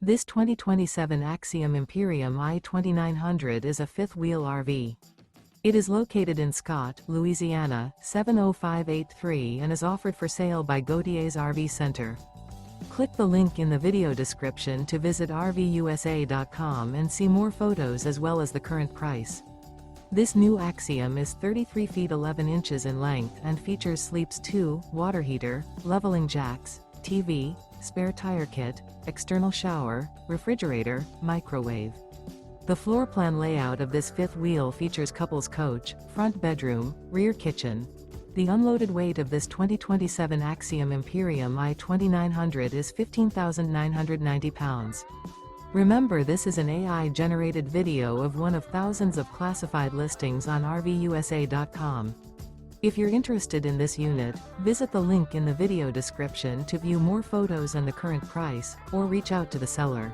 This 2027 Axiom Imperium I2900 is a fifth-wheel RV. It is located in Scott, Louisiana, 70583 and is offered for sale by Gauthiers RV Center. Click the link in the video description to visit RVUSA.com and see more photos as well as the current price. This new Axiom is 33 feet 11 inches in length and features sleeps 2, water heater, leveling jacks, TV, spare tire kit, external shower, refrigerator, microwave. The floor plan layout of this fifth wheel features couples coach, front bedroom, rear kitchen. The unloaded weight of this 2027 Axiom Imperium I2900 is 15,990 pounds. Remember, this is an AI-generated video of one of thousands of classified listings on RVUSA.com. If you're interested in this unit, visit the link in the video description to view more photos and the current price, or reach out to the seller.